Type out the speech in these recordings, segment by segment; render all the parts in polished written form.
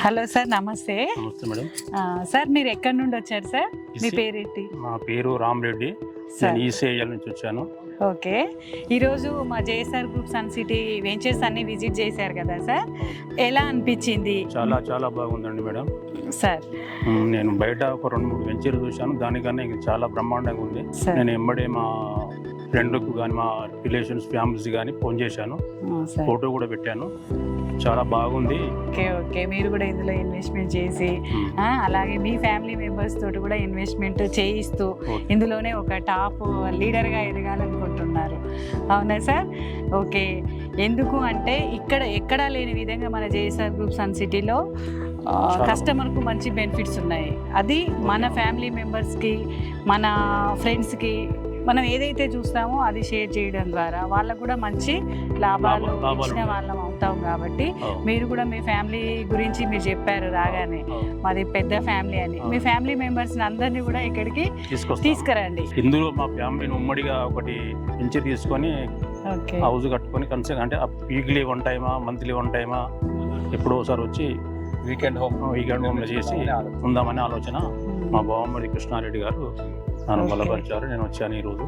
Hello sir, నమస్తే. నమస్తే madam. Sir మీరు ఎక్కడి నుండి వచ్చారు సార్? మీ పేరేంటి? మా పేరు రామరెడ్డి. నేను ఈసీఐఎల్ నుంచి వచ్చాను. ఓకే, ఈరోజు మా JSR group sun city ventures అన్ని విజిట్ చేశారు కదా సార్, ఎలా అనిపించింది? చాలా చాలా బాగుందండి మేడం. సార్ నేను బయట ఒక 2-3 వెంచర్లు చూశాను, దానికన్నా ఇది చాలా బ్రహ్మాండంగా ఉంది. సార్. నేను ఎంబడే మా ఫ్రెండ్కు కానీ మా రిలేషన్స్ ఫ్యామిలీస్ కానీ ఫోన్ చేశాను, సార్. ఫోటో కూడా పెట్టాను. చాలా బాగుంది. ఓకే ఓకే, మీరు కూడా ఇందులో ఇన్వెస్ట్మెంట్ చేసి అలాగే మీ ఫ్యామిలీ మెంబర్స్ తోటి కూడా ఇన్వెస్ట్మెంట్ చేయిస్తూ ఇందులోనే ఒక టాప్ లీడర్గా ఎదగాలనుకుంటున్నారు, అవునా సార్? ఓకే, ఎందుకు అంటే ఎక్కడా లేని విధంగా మన జేఎస్ఆర్ గ్రూప్ సన్ సిటీలో కస్టమర్కు మంచి బెనిఫిట్స్ ఉన్నాయి. అది మన ఫ్యామిలీ మెంబర్స్కి, మన ఫ్రెండ్స్కి మనం ఏదైతే చూస్తామో అది షేర్ చేయడం ద్వారా వాళ్ళకు కూడా మంచి లాభాలు ఇచ్చిన వాళ్ళం అవుతాం. కాబట్టి మీరు కూడా మీ ఫ్యామిలీ గురించి మీరు చెప్పారు రాగానే, మాది పెద్ద ఫ్యామిలీ అని. మీ ఫ్యామిలీ మెంబర్స్ అందరినీ కూడా ఇక్కడికి తీసుకురండి. ఇందులో మా ఫ్యామిలీని ఉమ్మడిగా ఒకటి ఇంచి తీసుకొని హౌస్ కట్టుకొని కన్సెన్ అంటే వీక్లీ 1 టైమా మంత్లీ 1 టైమా ఎప్పుడో ఒకసారి వచ్చి వీకెండ్ హోమ్లో చేసి ఉందామనే ఆలోచన మా బావమడి కృష్ణారెడ్డి గారు నన్ను బలపరిచారు. నేను వచ్చాను ఈరోజు.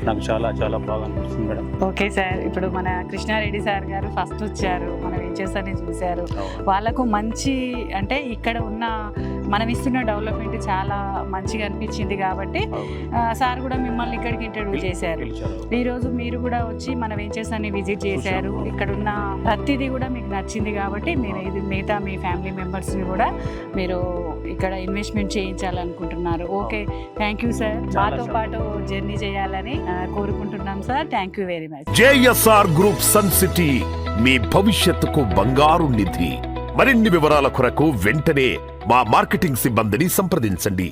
నాకు చాలా చాలా బాగా అనిపిస్తుంది మేడం. ఓకే సార్, ఇప్పుడు మన కృష్ణారెడ్డి సార్ గారు ఫస్ట్ వచ్చారు, మన వెంచర్స్ అని చూశారు. వాళ్ళకు మంచి అంటే ఇక్కడ ఉన్న మనం ఇస్తున్న డెవలప్మెంట్ చాలా మంచిగా అనిపించింది కాబట్టి సార్ కూడా మిమ్మల్ని ఇక్కడికి ఇంట్రడ్యూస్ చేశారు. ఈరోజు మీరు కూడా వచ్చి మన వెంచర్స్ అన్ని విజిట్ చేశారు. ఇక్కడ ఉన్న ప్రతిదీ కూడా మీకు నచ్చింది కాబట్టి మీరు ఇది మిగతా మీ ఫ్యామిలీ మెంబర్స్ని కూడా మీరు ఇక్కడ ఇన్వెస్ట్మెంట్ చేయించాలనుకుంటున్నారు. Okay, thank you sir. మాతో పాటు జర్నీ చేయాలని కోరుకుంటున్నాం sir. Thank you very much. JSR group sun city మీ భవిష్యత్తుకు బంగారు నిధి. మరిన్ని వివరాల కొరకు వెంటనే మా మార్కెటింగ్ సిబ్బందిని సంప్రదించండి.